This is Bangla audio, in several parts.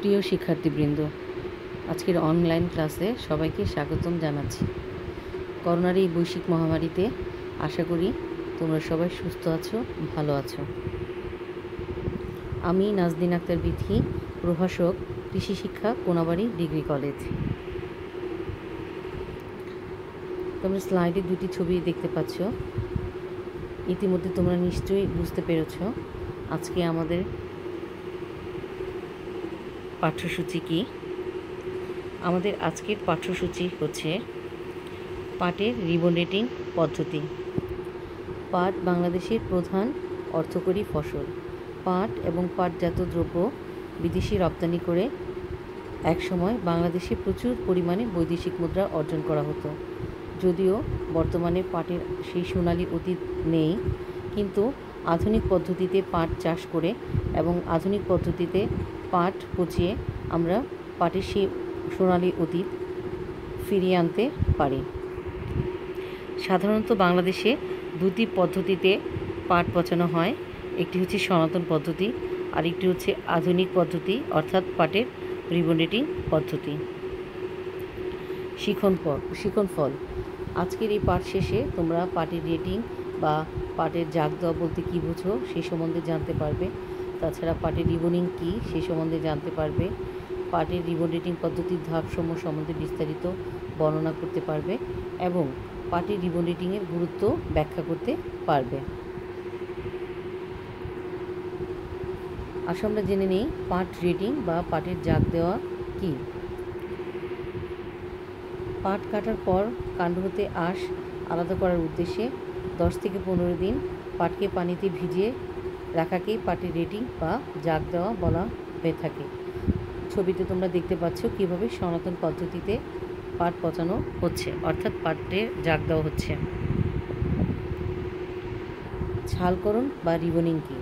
প্রিয় শিক্ষার্থীবৃন্দ, আজকের অনলাইন ক্লাসে সবাইকে স্বাগতম জানাচ্ছি। করোনার এই বৈশ্বিক মহামারীতে আশা করি তোমরা সবাই সুস্থ আছো, ভালো আছো। আমি নাজদিন আক্তার বিথি, প্রভাষক, কৃষি শিক্ষা, কোনাবাড়ি ডিগ্রি কলেজ। তোমরা স্লাইডে দুটি ছবি দেখতে পাচ্ছ। ইতিমধ্যে তোমরা নিশ্চয়ই বুঝতে পেরেছ আজকে আমাদের পাঠ্যসূচি কী। আমাদের আজকের পাঠ্যসূচি হচ্ছে পাটের রিবন রেটিং পদ্ধতি। পাট বাংলাদেশের প্রধান অর্থকরী ফসল। পাট এবং পাটজাত দ্রব্য বিদেশে রপ্তানি করে একসময় বাংলাদেশে প্রচুর পরিমাণে বৈদেশিক মুদ্রা অর্জন করা হতো। যদিও বর্তমানে পাটের সেই সোনালী অতীত নেই, কিন্তু আধুনিক পদ্ধতিতে পাট চাষ করে এবং আধুনিক পদ্ধতিতে পাট পচিয়ে আমরা পাটের সেই সোনালী অতীত ফিরিয়ে আনতে পারি। সাধারণত বাংলাদেশে দুটি পদ্ধতিতে পাট পচানো হয়। একটি হচ্ছে সনাতন পদ্ধতি, আর একটি হচ্ছে আধুনিক পদ্ধতি, অর্থাৎ পাটের রিবন রেটিং পদ্ধতি। শিক্ষণফল। আজকের এই পাঠ শেষে তোমরা পাটের রেটিং বা পাটের জাগ দেওয়া বলতে কী বুঝো সেই সম্বন্ধে জানতে পারবে। তাছাড়া পাটের রিবনিং কী সেই সম্বন্ধে জানতে পারবে। পাটের রিবন রেটিং পদ্ধতির ধাপসমূহ সম্বন্ধে বিস্তারিত বর্ণনা করতে পারবে এবং পাটের রিবন রেটিংয়ের গুরুত্ব ব্যাখ্যা করতে পারবে। আসলে আমরা জেনে নেই পাট রেটিং বা পাটের জাগ দেওয়া কী। পাট কাটার পর কাণ্ড হতে আঁশ আলাদা করার উদ্দেশ্যে 10 থেকে 15 দিন পাটকে পানিতে ভিজিয়ে রাখাকেই পাটের রেটিং বা জাগ দেওয়া বলা হয়ে থাকে। ছবিতে তোমরা দেখতে পাচ্ছ কীভাবে সনাতন পদ্ধতিতে পাট পচানো হচ্ছে, অর্থাৎ পাটের জাগ দেওয়া হচ্ছে। ছালকরণ বা রিবনিং কী?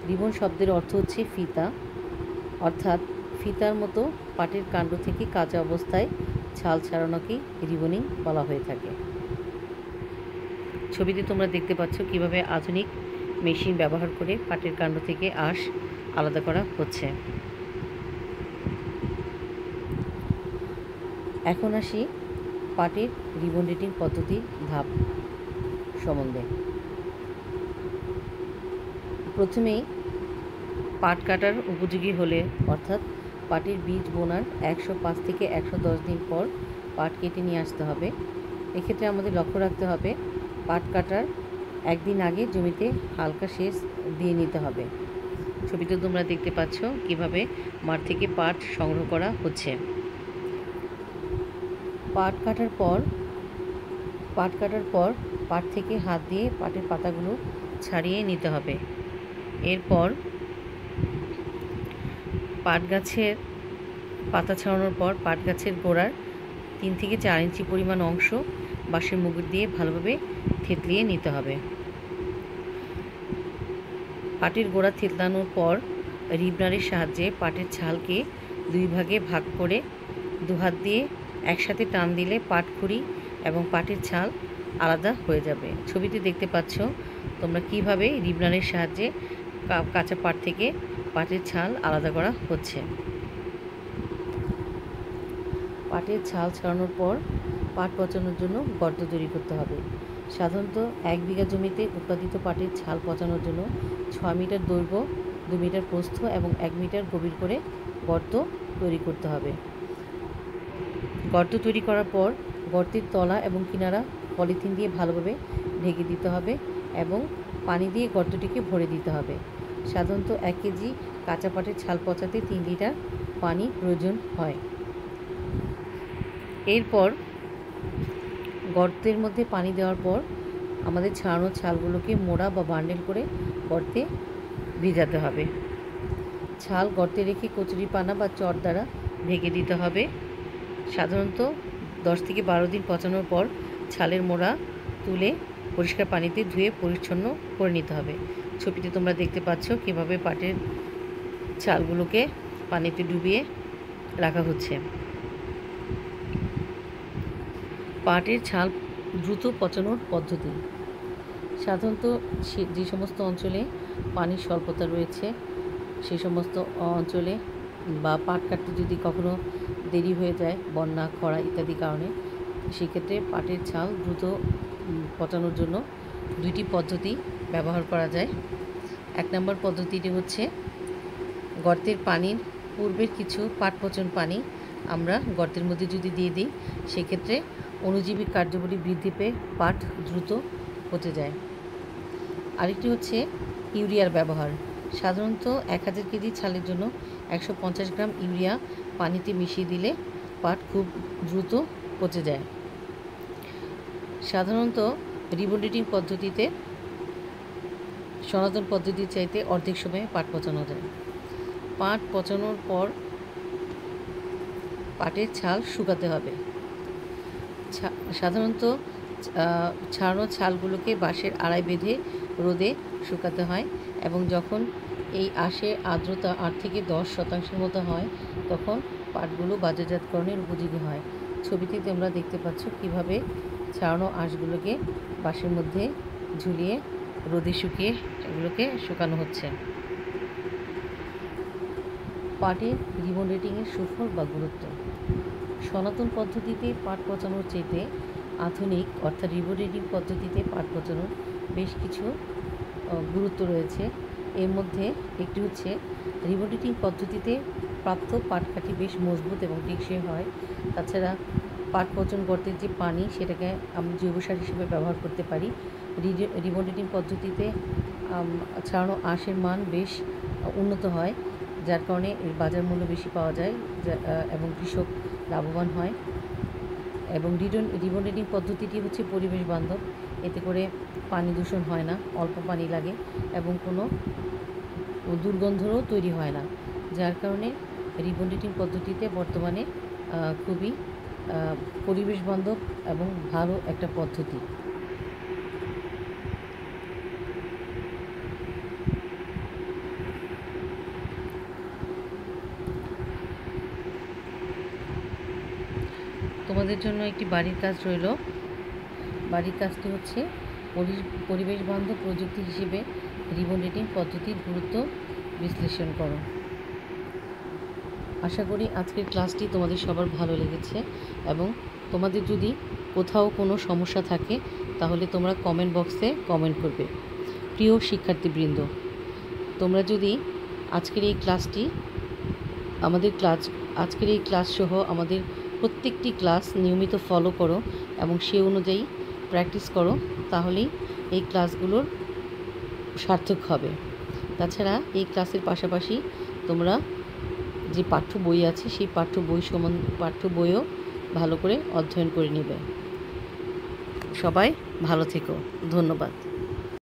রিবন শব্দের অর্থ হচ্ছে ফিতা, অর্থাৎ ফিতার মতো পাটের কাণ্ড থেকে কাঁচা অবস্থায় ছাল ছাড়ানোকেই রিবনিং বলা হয়ে থাকে। ছবিতে তোমরা দেখতে পাচ্ছ কীভাবে আধুনিক মেশিন ব্যবহার করে পাটের কাণ্ড থেকে আঁশ আলাদা করা হচ্ছে। এখন আসি পাটের রিবন রেটিং পদ্ধতির ধাপ সম্বন্ধে। প্রথমেই পাট কাটার উপযোগী হলে, অর্থাৎ পাটের বীজ বোনার 105 থেকে 110 দিন পর পাট কেটে নিয়ে আসতে হবে। এক্ষেত্রে আমাদের লক্ষ্য রাখতে হবে পাট কাটার একদিন আগে জমিতে হালকা সেচ দিয়ে নিতে হবে। ছবিতে তোমরা দেখতে পাচ্ছ কিভাবে মাঠ থেকে পাট সংগ্রহ করা হচ্ছে। পাট কাটার পর পাট থেকে হাত দিয়ে পাটের পাতাগুলো ছাড়িয়ে নিতে হবে। এরপর পাট গাছের পাতা ছাড়ানোর পর পাট গাছের গোড়ার 3 থেকে 4 ইঞ্চি পরিমাণ অংশ বাঁশের মুগুর দিয়ে ভালোভাবে থেতলিয়ে নিতে হবে। পাটের গোড়া থেতলানোর পর রিবনারের সাহায্যে পাটের ছালকে 2 ভাগে ভাগ করে 2 হাত দিয়ে একসাথে টান দিলে পাট খুঁড়ি এবং পাটের ছাল আলাদা হয়ে যাবে। ছবিতে দেখতে পাচ্ছ তোমরা কিভাবে রিবনারের সাহায্যে কাঁচা পাট থেকে পাটের ছাল আলাদা করা হচ্ছে। পাটের ছাল ছাড়ানোর পর পাট পচানোর জন্য গর্ত তৈরি করতে হবে। সাধারণত 1 বিঘা জমিতে উৎপাদিত পাটের ছাল পচানোর জন্য 6 মিটার দৈর্ঘ্য, 2 মিটার প্রস্থ এবং 1 মিটার গভীর করে গর্ত তৈরি করতে হবে। গর্ত তৈরি করার পর গর্তের তলা এবং কিনারা পলিথিন দিয়ে ভালোভাবে ঢেকে দিতে হবে এবং পানি দিয়ে গর্তটিকে ভরে দিতে হবে। সাধারণত 1 কেজি কাঁচা পাটের ছাল পচাতে 3 লিটার পানি প্রয়োজন হয়। এরপর গর্তের মধ্যে পানি দেওয়ার পর আমাদের ছাড়ানো ছালগুলোকে মোড়া বা বান্ডেল করে গর্তে ভিজাতে হবে। ছাল গর্তে রেখে কচুরিপানা বা চট দ্বারা ঢেকে দিতে হবে। সাধারণত 10 থেকে 12 দিন পচানোর পর ছালের মোড়া তুলে পরিষ্কার পানিতে ধুয়ে পরিচ্ছন্ন করে নিতে হবে। ছবিতে তোমরা দেখতে পাচ্ছ কীভাবে পাটের ছালগুলোকে পানিতে ডুবিয়ে রাখা হচ্ছে। পাটের ছাল দ্রুত পচানোর পদ্ধতি। সাধারণত যে সমস্ত অঞ্চলে পানির স্বল্পতা রয়েছে সেই সমস্ত অঞ্চলে বা পাট কাটতে যদি কখনো দেরি হয়ে যায় বন্যা, খরা ইত্যাদি কারণে, সেক্ষেত্রে পাটের ছাল দ্রুত পচানোর জন্য দুইটি পদ্ধতি ব্যবহার করা যায়। 1 নম্বর পদ্ধতিটি হচ্ছে গর্তের পানির পূর্বের কিছু পাট পচন পানি আমরা গর্তের মধ্যে যদি দিয়ে দিই, সেক্ষেত্রে অণুজীবিক কার্যাবলী বৃদ্ধি পেয়ে পাট দ্রুত পচে যায়। আরেকটি হচ্ছে ইউরিয়ার ব্যবহার। সাধারণত 1000 কেজি ছালের জন্য 150 গ্রাম ইউরিয়া পানিতে মিশিয়ে দিলে পাট খুব দ্রুত পচে যায়। সাধারণত রিবন্ডিটিং পদ্ধতিতে সনাতন পদ্ধতির চাইতে অর্ধেক সময়ে পাট পচানো যায়। পাট পচানোর পর পাটের ছাল শুকাতে হবে। সাধারণত ছাড়ানো ছালগুলোকে বাঁশের আড়ায় বেঁধে রোদে শুকাতে হয়, এবং যখন এই আঁশের আর্দ্রতা 8 থেকে 10% মতো হয়, তখন পাটগুলো বাজারজাতকরণের উপযোগী হয়। ছবিতে তোমরা দেখতে পাচ্ছ কীভাবে ছাড়ানো আঁশগুলোকে বাঁশের মধ্যে ঝুলিয়ে রোদে শুকিয়ে এগুলোকে শুকানো হচ্ছে। পাটের রিবন্ডিটিংয়ের সুফল বা গুরুত্ব। সনাতন পদ্ধতিতে পাট পচানোর চেয়ে আধুনিক অর্থাৎ রিবন্ডিটিং পদ্ধতিতে পাট পচানোর বেশ কিছু গুরুত্ব রয়েছে। এর মধ্যে একটি হচ্ছে রিবন্ডিটিং পদ্ধতিতে প্রাপ্ত পাটকাঠি বেশ মজবুত এবং টেকসই হয়। তাছাড়া পাট পচন গর্তের যে পানি, সেটাকে আমরা জৈব সার হিসেবে ব্যবহার করতে পারি। রিবন্ডিটিং পদ্ধতিতে ছাড়ানো আঁশের মান বেশ উন্নত হয়, যার কারণে এর বাজার মূল্য বেশি পাওয়া যায় এবং কৃষক লাভবান হয়। এবং রিবন্ডিটিং পদ্ধতিটি হচ্ছে পরিবেশ বান্ধব। এতে করে পানি দূষণ হয় না, অল্প পানি লাগে এবং কোনো দুর্গন্ধও তৈরি হয় না, যার কারণে রিবন্ডিটিং পদ্ধতিতে বর্তমানে খুবই পরিবেশ বান্ধব এবং ভালো একটা পদ্ধতি। তোমাদের জন্য একটি বাড়ির কাজ রইল। বাড়ির কাজটি হচ্ছে পরিবেশ বান্ধব প্রযুক্তি হিসেবে রিবন্ডিটিং পদ্ধতির গুরুত্ব বিশ্লেষণ করো। আশা করি আজকের ক্লাসটি তোমাদের সবার ভালো লেগেছে, এবং তোমাদের যদি কোথাও কোনো সমস্যা থাকে তাহলে তোমরা কমেন্ট বক্সে কমেন্ট করবে। প্রিয় শিক্ষার্থীবৃন্দ, তোমরা যদি আজকের এই ক্লাস সহ আমাদের প্রত্যেকটি ক্লাস নিয়মিত ফলো করো এবং সে অনুযায়ী প্র্যাকটিস করো, তাহলেই এই ক্লাসগুলোর সার্থক হবে। তাছাড়া এই ক্লাসের পাশাপাশি তোমরা যে পাঠ্য বই আছে সেই পাঠ্য বইও ভালো করে অধ্যয়ন করে নেবে। সবাই ভালো থেকো। ধন্যবাদ।